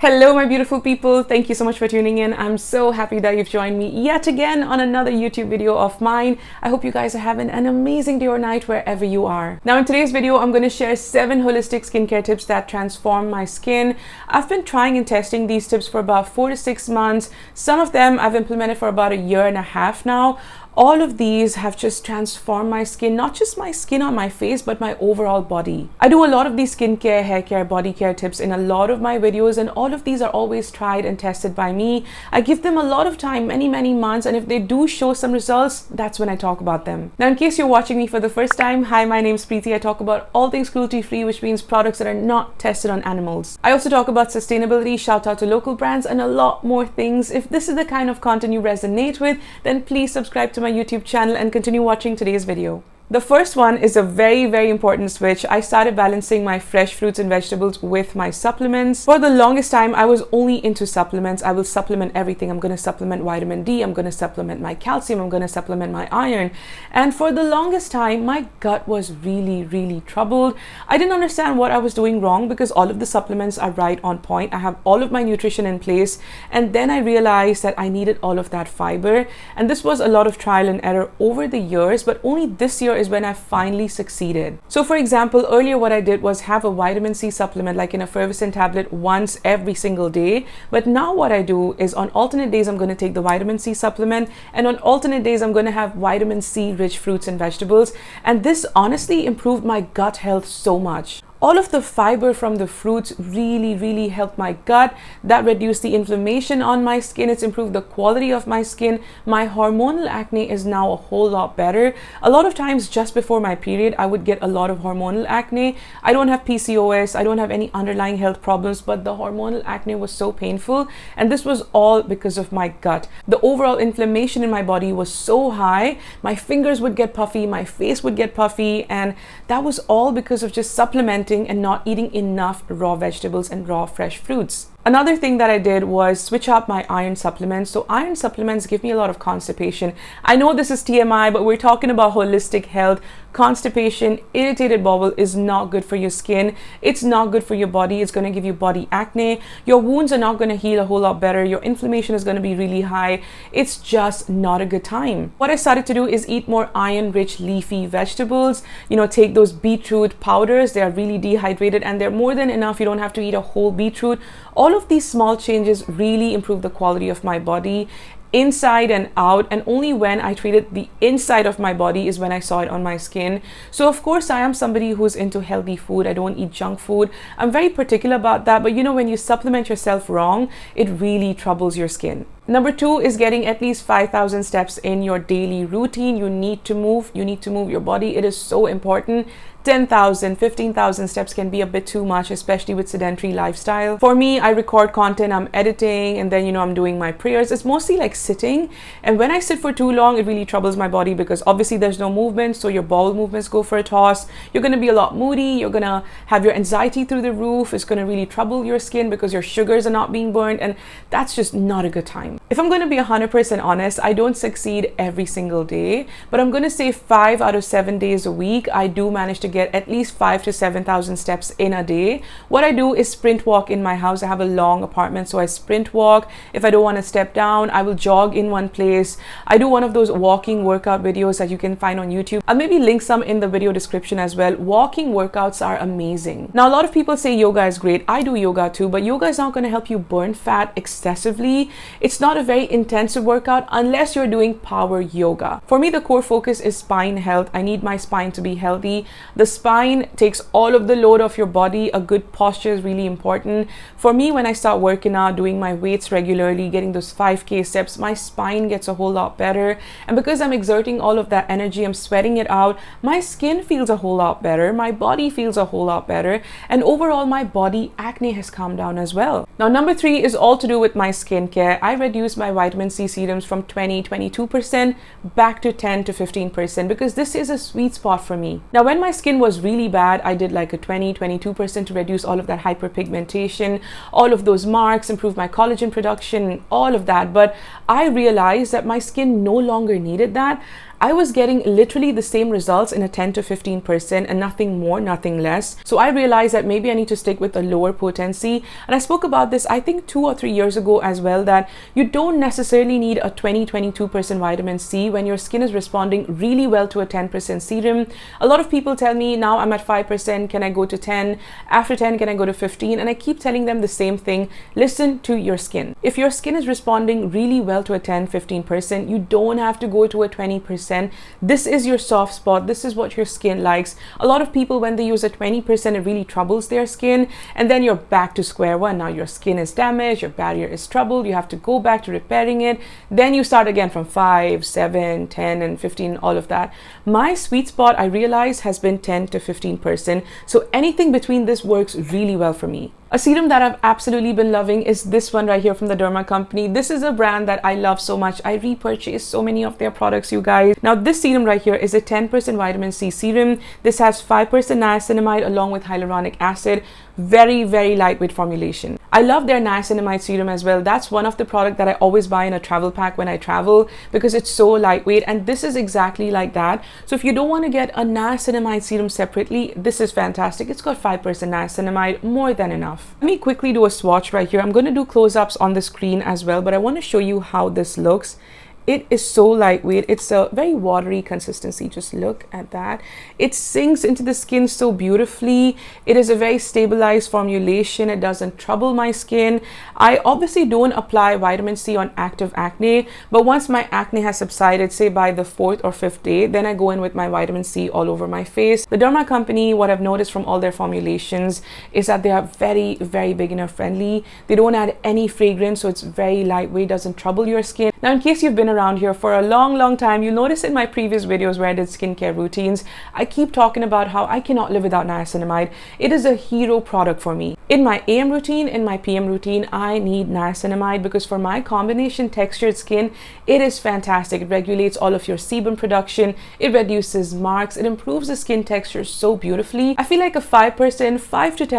Hello, my beautiful people. Thank you so much for tuning in. I'm so happy that you've joined me yet again on another YouTube video of mine. I hope you guys are having an amazing day or night wherever you are. Now, in today's video, I'm going to share 7 holistic skincare tips that transform my skin. I've been trying and testing these tips for about 4 to 6 months. Some of them I've implemented for about a year and a half now. All of these have just transformed my skin, not just my skin on my face, but my overall body. I do a lot of these skincare, hair care, body care tips in a lot of my videos, and all of these are always tried and tested by me. I give them a lot of time, many months, and if they do show some results, that's when I talk about them. Now, in case you're watching me for the first time, hi, my name's Preiti. I talk about all things cruelty-free, which means products that are not tested on animals. I also talk about sustainability, shout out to local brands, and a lot more things. If this is the kind of content you resonate with, then please subscribe to my YouTube channel and continue watching today's video. The first one is a very important switch. I started balancing my fresh fruits and vegetables with my supplements. For the longest time, I was only into supplements. I will supplement everything. I'm going to supplement vitamin D. I'm going to supplement my calcium. I'm going to supplement my iron. And for the longest time, my gut was really troubled. I didn't understand what I was doing wrong because all of the supplements are right on point. I have all of my nutrition in place. And then I realized that I needed all of that fiber. And this was a lot of trial and error over the years, but only this year is when I finally succeeded. So for example, earlier what I did was have a vitamin C supplement like an effervescent tablet once every single day. But now what I do is on alternate days, I'm going to take the vitamin C supplement, and on alternate days, I'm going to have vitamin C rich fruits and vegetables. And this honestly improved my gut health so much. All of the fiber from the fruits really helped my gut. That reduced the inflammation on my skin. It's improved the quality of my skin. My hormonal acne is now a whole lot better. A lot of times just before my period, I would get a lot of hormonal acne. I don't have PCOS. I don't have any underlying health problems, but the hormonal acne was so painful. And this was all because of my gut. The overall inflammation in my body was so high. My fingers would get puffy. My face would get puffy. And that was all because of just supplementing and not eating enough raw vegetables and raw fresh fruits. Another thing that I did was switch up my iron supplements. So iron supplements give me a lot of constipation. I know this is TMI, but we're talking about holistic health. Constipation, irritated bowel is not good for your skin. It's not good for your body. It's going to give you body acne. Your wounds are not going to heal a whole lot better. Your inflammation is going to be really high. It's just not a good time. What I started to do is eat more iron-rich leafy vegetables. Take those beetroot powders. They are really dehydrated and they're more than enough. You don't have to eat a whole beetroot. All of these small changes really improve the quality of my body inside and out, and only when I treated the inside of my body is when I saw it on my skin. So of course I am somebody who's into healthy food. I don't eat junk food. I'm very particular about that, but when you supplement yourself wrong, it really troubles your skin. Number 2 is getting at least 5,000 steps in your daily routine. You need to move your body. It is so important. 10,000, 15,000 steps can be a bit too much, especially with sedentary lifestyle. For me, I record content, I'm editing, and then I'm doing my prayers. It's mostly like sitting, and when I sit for too long, it really troubles my body because obviously there's no movement, so your bowel movements go for a toss. You're going to be a lot moody. You're going to have your anxiety through the roof. It's going to really trouble your skin because your sugars are not being burned, and that's just not a good time. If I'm going to be 100% honest, I don't succeed every single day, but I'm going to say 5 out of 7 days a week, I do manage to get at least 5,000 to 7,000 steps in a day. What I do is sprint walk in my house. I have a long apartment, so I sprint walk. If I don't want to step down, I will jog in one place. I do one of those walking workout videos that you can find on YouTube. I'll maybe link some in the video description as well. Walking workouts are amazing. Now, a lot of people say yoga is great. I do yoga too, but yoga is not going to help you burn fat excessively. It's not a very intensive workout unless you're doing power yoga. For me, the core focus is spine health. I need my spine to be healthy. The spine takes all of the load off your body. A good posture is really important. For me, when I start working out, doing my weights regularly, getting those 5K steps, my spine gets a whole lot better. And because I'm exerting all of that energy, I'm sweating it out, my skin feels a whole lot better. My body feels a whole lot better. And overall, my body acne has calmed down as well. Now, number 3 is all to do with my skincare. I reduced my vitamin C serums from 22% back to 10 to 15% because this is a sweet spot for me. Now, when my skin was really bad, I did like a 22% to reduce all of that hyperpigmentation, all of those marks, improve my collagen production, all of that. But I realized that my skin no longer needed that. I was getting literally the same results in a 10 to 15% and nothing more, nothing less. So I realized that maybe I need to stick with a lower potency. And I spoke about this, I think 2 or 3 years ago as well, that you don't necessarily need a 22% vitamin C when your skin is responding really well to a 10% serum. A lot of people tell me, now I'm at 5%, can I go to 10? After 10, can I go to 15? And I keep telling them the same thing. Listen to your skin. If your skin is responding really well to a 10-15%, you don't have to go to a 20%. This is your soft spot. This is what your skin likes. A lot of people, when they use a 20%, it really troubles their skin, and then you're back to square one. Now your skin is damaged, your barrier is troubled, you have to go back to repairing it. Then you start again from 5, 7, 10, and 15, all of that. My sweet spot, I realize, has been 10 to 15%. So anything between this works really well for me. A serum that I've absolutely been loving is this one right here from the Derma Company. This is a brand that I love so much. I repurchase so many of their products, you guys. Now this serum right here is a 10% vitamin C serum. This has 5% niacinamide along with hyaluronic acid. Very, very lightweight formulation. I love their niacinamide serum as well. That's one of the products that I always buy in a travel pack when I travel because it's so lightweight, and this is exactly like that. So if you don't want to get a niacinamide serum separately, this is fantastic. It's got 5% niacinamide, more than enough. Let me quickly do a swatch right here. I'm going to do close-ups on the screen as well, but I want to show you how this looks. It is so lightweight. It's a very watery consistency. Just look at that. It sinks into the skin so beautifully. It is a very stabilized formulation. It doesn't trouble my skin. I obviously don't apply vitamin C on active acne, but once my acne has subsided, say by the 4th or 5th day, then I go in with my vitamin C all over my face. The Derma Company, what I've noticed from all their formulations is that they are very, very beginner friendly. They don't add any fragrance, so it's very lightweight, doesn't trouble your skin. Now, in case you've been around here for a long time, you'll notice in my previous videos where I did skincare routines, I keep talking about how I cannot live without niacinamide. It is a hero product for me. In my AM routine, in my PM routine, I need niacinamide because for my combination textured skin, it is fantastic. It regulates all of your sebum production. It reduces marks. It improves the skin texture so beautifully. I feel like a 5 to 10%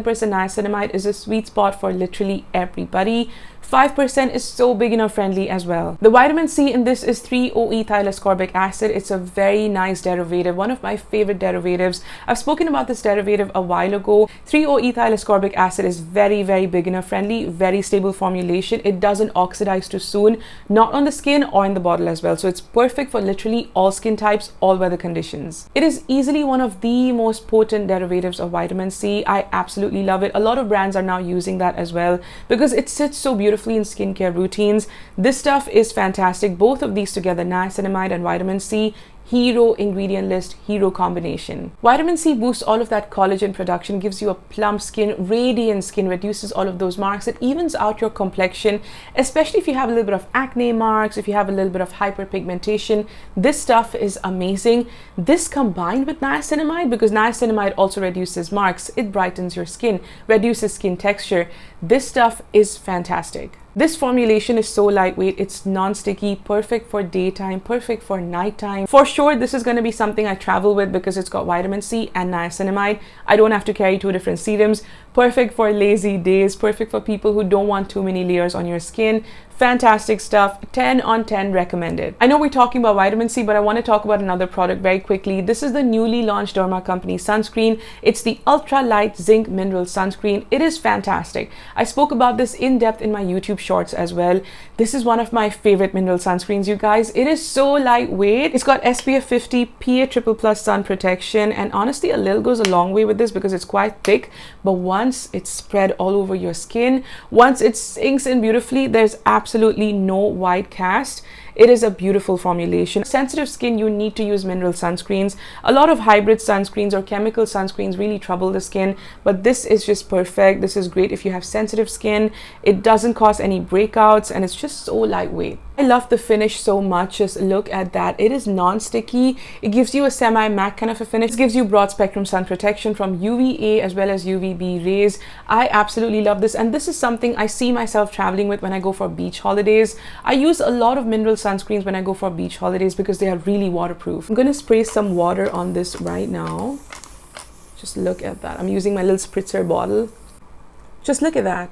niacinamide is a sweet spot for literally everybody. 5% is so beginner friendly as well. The vitamin C in this is 3-OE-ethyl ascorbic acid. It's a very nice derivative, one of my favorite derivatives. I've spoken about this derivative a while ago. 3-OE-ethyl ascorbic acid is very, very beginner friendly, very stable formulation. It doesn't oxidize too soon, not on the skin or in the bottle as well. So it's perfect for literally all skin types, all weather conditions. It is easily one of the most potent derivatives of vitamin C. I absolutely love it. A lot of brands are now using that as well because it sits so beautifully in skincare routines. This stuff is fantastic. Both of these together, niacinamide and vitamin C, hero ingredient list, hero combination. Vitamin C boosts all of that collagen production, gives you a plump skin, radiant skin, reduces all of those marks. It evens out your complexion, especially if you have a little bit of acne marks, if you have a little bit of hyperpigmentation. This stuff is amazing. This combined with niacinamide, because niacinamide also reduces marks, it brightens your skin, reduces skin texture. This stuff is fantastic. This formulation is so lightweight, it's non-sticky, perfect for daytime, perfect for nighttime. For sure, this is going to be something I travel with because it's got vitamin C and niacinamide. I don't have to carry 2 different serums. Perfect for lazy days, perfect for people who don't want too many layers on your skin. Fantastic stuff. 10 on 10 recommended. I know we're talking about vitamin C, but I want to talk about another product very quickly. This is the newly launched Derma Company sunscreen. It's the Ultra Light Zinc Mineral Sunscreen. It is fantastic. I spoke about this in depth in my YouTube shorts as well. This is one of my favorite mineral sunscreens, you guys. It is so lightweight. It's got SPF 50, PA++ sun protection, and honestly, a little goes a long way with this because it's quite thick. But once it's spread all over your skin, once it sinks in beautifully, there's absolutely no white cast. It is a beautiful formulation. Sensitive skin, you need to use mineral sunscreens. A lot of hybrid sunscreens or chemical sunscreens really trouble the skin, but this is just perfect. This is great if you have sensitive skin. It doesn't cause any breakouts, and it's just so lightweight. I love the finish so much. Just look at that. It is non-sticky. It gives you a semi-matte kind of a finish. It gives you broad spectrum sun protection from UVA as well as UVB rays. I absolutely love this, and this is something I see myself traveling with when I go for beach holidays. I use a lot of mineral sunscreens when I go for beach holidays because they are really waterproof. I'm gonna spray some water on this right now. Just look at that. I'm using my little spritzer bottle. Just look at that.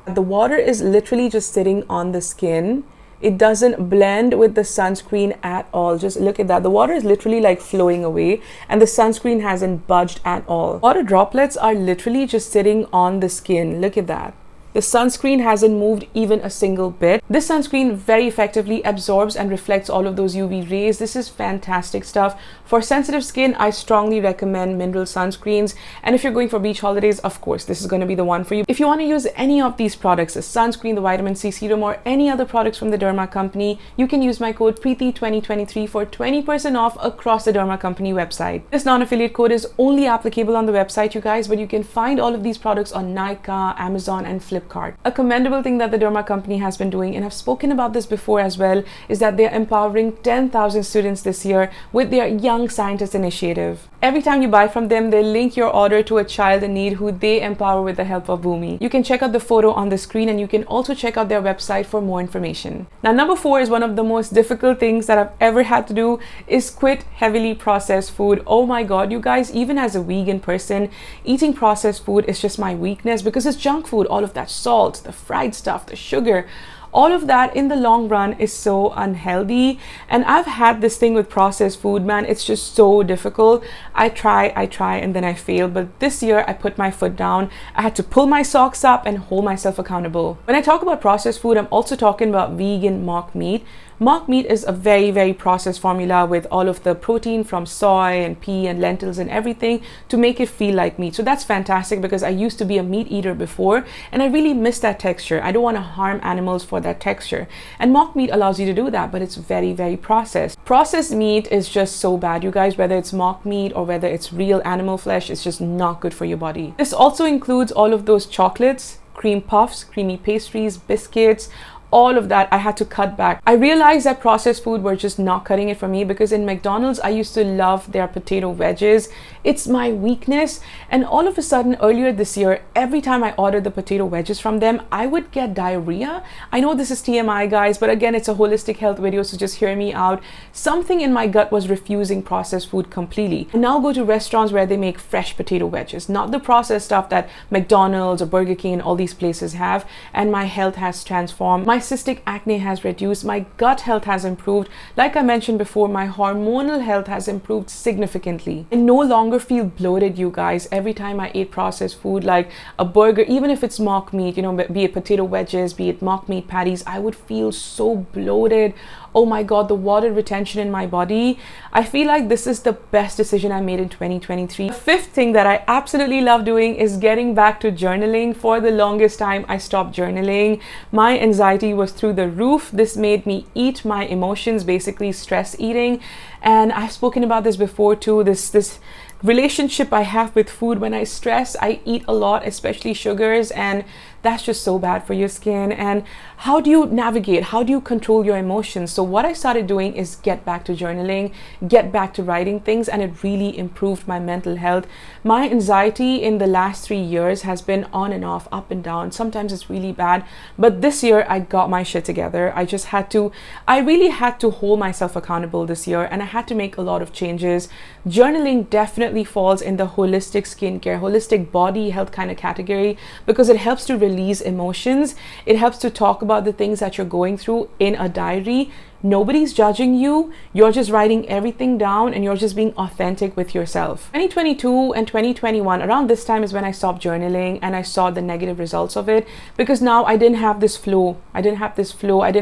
The water is literally just sitting on the skin. It doesn't blend with the sunscreen at all. Just look at that. The water is literally like flowing away and the sunscreen hasn't budged at all. Water droplets are literally just sitting on the skin. Look at that. The sunscreen hasn't moved even a single bit. This sunscreen very effectively absorbs and reflects all of those UV rays. This is fantastic stuff. For sensitive skin, I strongly recommend mineral sunscreens. And if you're going for beach holidays, of course, this is going to be the one for you. If you want to use any of these products, the sunscreen, the vitamin C serum, or any other products from the Derma Company, you can use my code Preiti2023 for 20% off across the Derma Company website. This non-affiliate code is only applicable on the website, you guys, but you can find all of these products on Nykaa, Amazon, and Flipkart. A commendable thing that the Derma Company has been doing, and I've spoken about this before as well, is that they're empowering 10,000 students this year with their Young Scientist initiative. Every time you buy from them, they link your order to a child in need who they empower with the help of Bhumi. You can check out the photo on the screen, and you can also check out their website for more information. Now, number 4 is one of the most difficult things that I've ever had to do, is quit heavily processed food. Oh my God, you guys, even as a vegan person, eating processed food is just my weakness because it's junk food, all of that salt, the fried stuff, the sugar. All of that in the long run is so unhealthy. And I've had this thing with processed food, man. It's just so difficult. I try, and then I fail. But this year I put my foot down. I had to pull my socks up and hold myself accountable. When I talk about processed food, I'm also talking about vegan mock meat. Mock meat is a very, very processed formula with all of the protein from soy and pea and lentils and everything to make it feel like meat. So that's fantastic because I used to be a meat eater before and I really miss that texture. I don't want to harm animals for that texture. And mock meat allows you to do that, but it's very, very processed. Processed meat is just so bad, you guys, whether it's mock meat or whether it's real animal flesh, it's just not good for your body. This also includes all of those chocolates, cream puffs, creamy pastries, biscuits, all of that. I had to cut back. I realized that processed food were just not cutting it for me because in McDonald's, I used to love their potato wedges. It's my weakness. And all of a sudden earlier this year, every time I ordered the potato wedges from them, I would get diarrhea. I know this is TMI, guys, but again, it's a holistic health video, so just hear me out. Something in my gut was refusing processed food completely. I now go to restaurants where they make fresh potato wedges, not the processed stuff that McDonald's or Burger King and all these places have, and my health has transformed. My cystic acne has reduced, my gut health has improved. Like I mentioned before, my hormonal health has improved significantly. I no longer feel bloated, you guys, every time I ate processed food like a burger, even if it's mock meat, you know, be it potato wedges, be it mock meat patties, I would feel so bloated. Oh my God, the water retention in my body. I feel like this is the best decision I made in 2023. The fifth thing that I absolutely love doing is getting back to journaling. For the longest time, I stopped journaling. My anxiety was through the roof. This made me eat my emotions, basically stress eating. And I've spoken about this before too, this relationship I have with food. When I stress, I eat a lot, especially sugars, and that's just so bad for your skin. And how do you navigate? How do you control your emotions? So what I started doing is get back to journaling, get back to writing things, and it really improved my mental health. My anxiety in the last 3 years has been on and off, up and down. Sometimes it's really bad, but this year I got my shit together. I really had to hold myself accountable this year, and I had to make a lot of changes. Journaling definitely falls in the holistic skincare, holistic body health kind of category because it helps to release emotions. It helps to talk about the things that you're going through in a diary. Nobody's judging you. You're just writing everything down and you're just being authentic with yourself. 2022 and 2021, around this time is when I stopped journaling and I saw the negative results of it because now I didn't have this flow. I didn't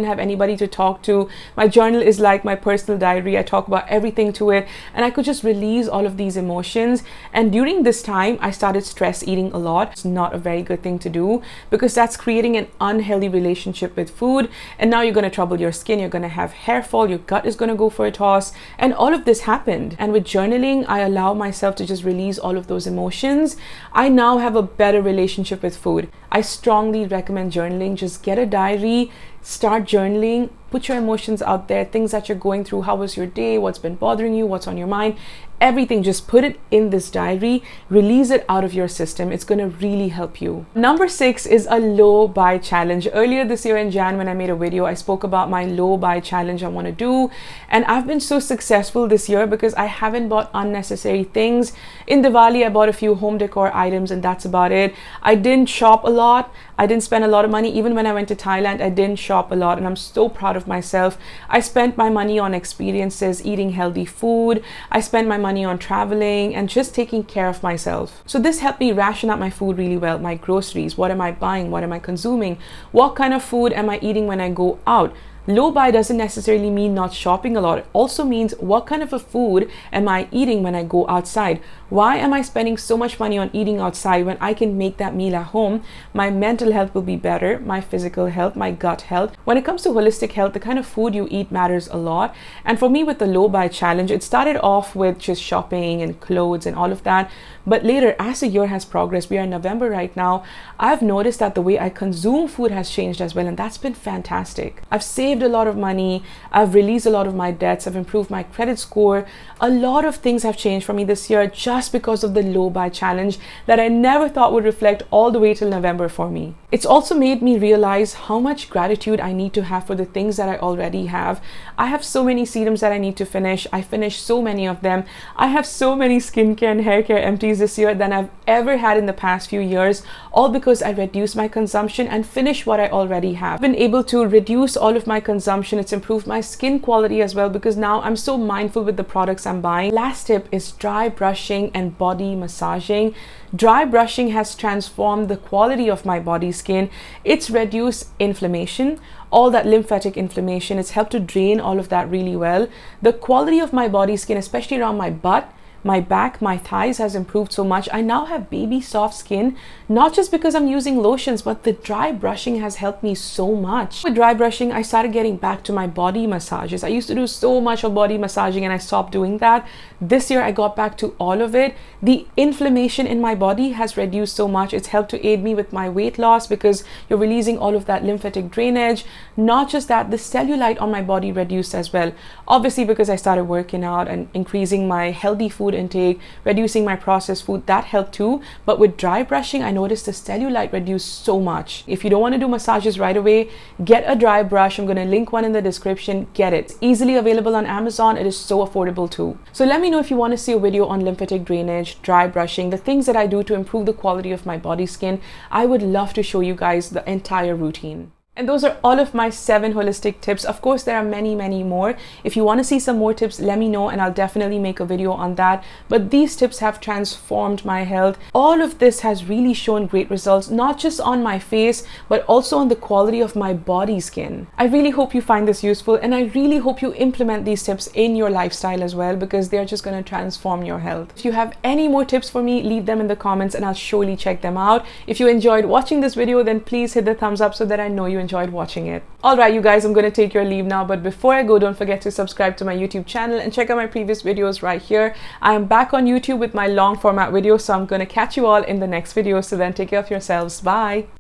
have anybody to talk to. My journal is like my personal diary. I talk about everything to it and I could just release all of these emotions. And during this time, I started stress eating a lot. It's not a very good thing to do because that's creating an unhealthy relationship with food. And now you're going to trouble your skin. You're going to have hair fall, your gut is going to go for a toss, and all of this happened. And with journaling, I allow myself to just release all of those emotions. I now have a better relationship with food. I strongly recommend journaling. Just get a diary, start journaling, put your emotions out there, things that you're going through. How was your day? What's been bothering you? What's on your mind? Everything, just put it in this diary, release it out of your system. It's going to really help you. Number 6 is a low buy challenge. Earlier this year in Jan, when I made a video, I spoke about my low buy challenge I want to do. And I've been so successful this year because I haven't bought unnecessary things. In Diwali, I bought a few home decor items and that's about it. I didn't shop a lot. I didn't spend a lot of money. Even when I went to Thailand, I didn't shop shop a lot and I'm so proud of myself. I spent my money on experiences, eating healthy food. I spent my money on traveling and just taking care of myself. So this helped me ration out my food really well, my groceries. What am I buying? What am I consuming? What kind of food am I eating when I go out? Low buy doesn't necessarily mean not shopping a lot. It also means what kind of a food am I eating when I go outside? Why am I spending so much money on eating outside when I can make that meal at home? My mental health will be better, my physical health, my gut health. When it comes to holistic health, the kind of food you eat matters a lot. And for me with the low buy challenge, it started off with just shopping and clothes and all of that. But later, as the year has progressed, we are in November right now, I've noticed that the way I consume food has changed as well, and that's been fantastic. I've saved a lot of money, I've released a lot of my debts, I've improved my credit score. A lot of things have changed for me this year just because of the low buy challenge that I never thought would reflect all the way till November for me. It's also made me realize how much gratitude I need to have for the things that I already have. I have so many serums that I need to finish. I finished so many of them. I have so many skincare and hair care empties this year than I've ever had in the past few years, all because I reduced my consumption and finished what I already have. I've been able to reduce all of my consumption. It's improved my skin quality as well because now I'm so mindful with the products I'm buying. Last tip is dry brushing and body massaging. Dry brushing has transformed the quality of my body skin. It's reduced inflammation, all that lymphatic inflammation. It's helped to drain all of that really well. The quality of my body skin, especially around my butt, my back, my thighs, has improved so much. I now have baby soft skin, not just because I'm using lotions, but the dry brushing has helped me so much. With dry brushing, I started getting back to my body massages. I used to do so much of body massaging and I stopped doing that. This year I got back to all of it. The inflammation in my body has reduced so much. It's helped to aid me with my weight loss because you're releasing all of that lymphatic drainage. Not just that, the cellulite on my body reduced as well. Obviously because I started working out and increasing my healthy food intake, reducing my processed food, that helped too. But with dry brushing, I noticed the cellulite reduced so much. If you don't want to do massages right away, get a dry brush. I'm going to link one in the description. Get it. It's easily available on Amazon. It is so affordable too. So let me know if you want to see a video on lymphatic drainage, dry brushing, the things that I do to improve the quality of my body skin. I would love to show you guys the entire routine. And those are all of my 7 holistic tips. Of course, there are many, many more. If you want to see some more tips, let me know and I'll definitely make a video on that. But these tips have transformed my health. All of this has really shown great results, not just on my face, but also on the quality of my body skin. I really hope you find this useful and I really hope you implement these tips in your lifestyle as well because they're just going to transform your health. If you have any more tips for me, leave them in the comments and I'll surely check them out. If you enjoyed watching this video, then please hit the thumbs up so that I know you enjoyed watching it. Alright you guys, I'm going to take your leave now, but before I go, don't forget to subscribe to my YouTube channel and check out my previous videos right here. I am back on YouTube with my long format videos, so I'm going to catch you all in the next video. So then take care of yourselves. Bye.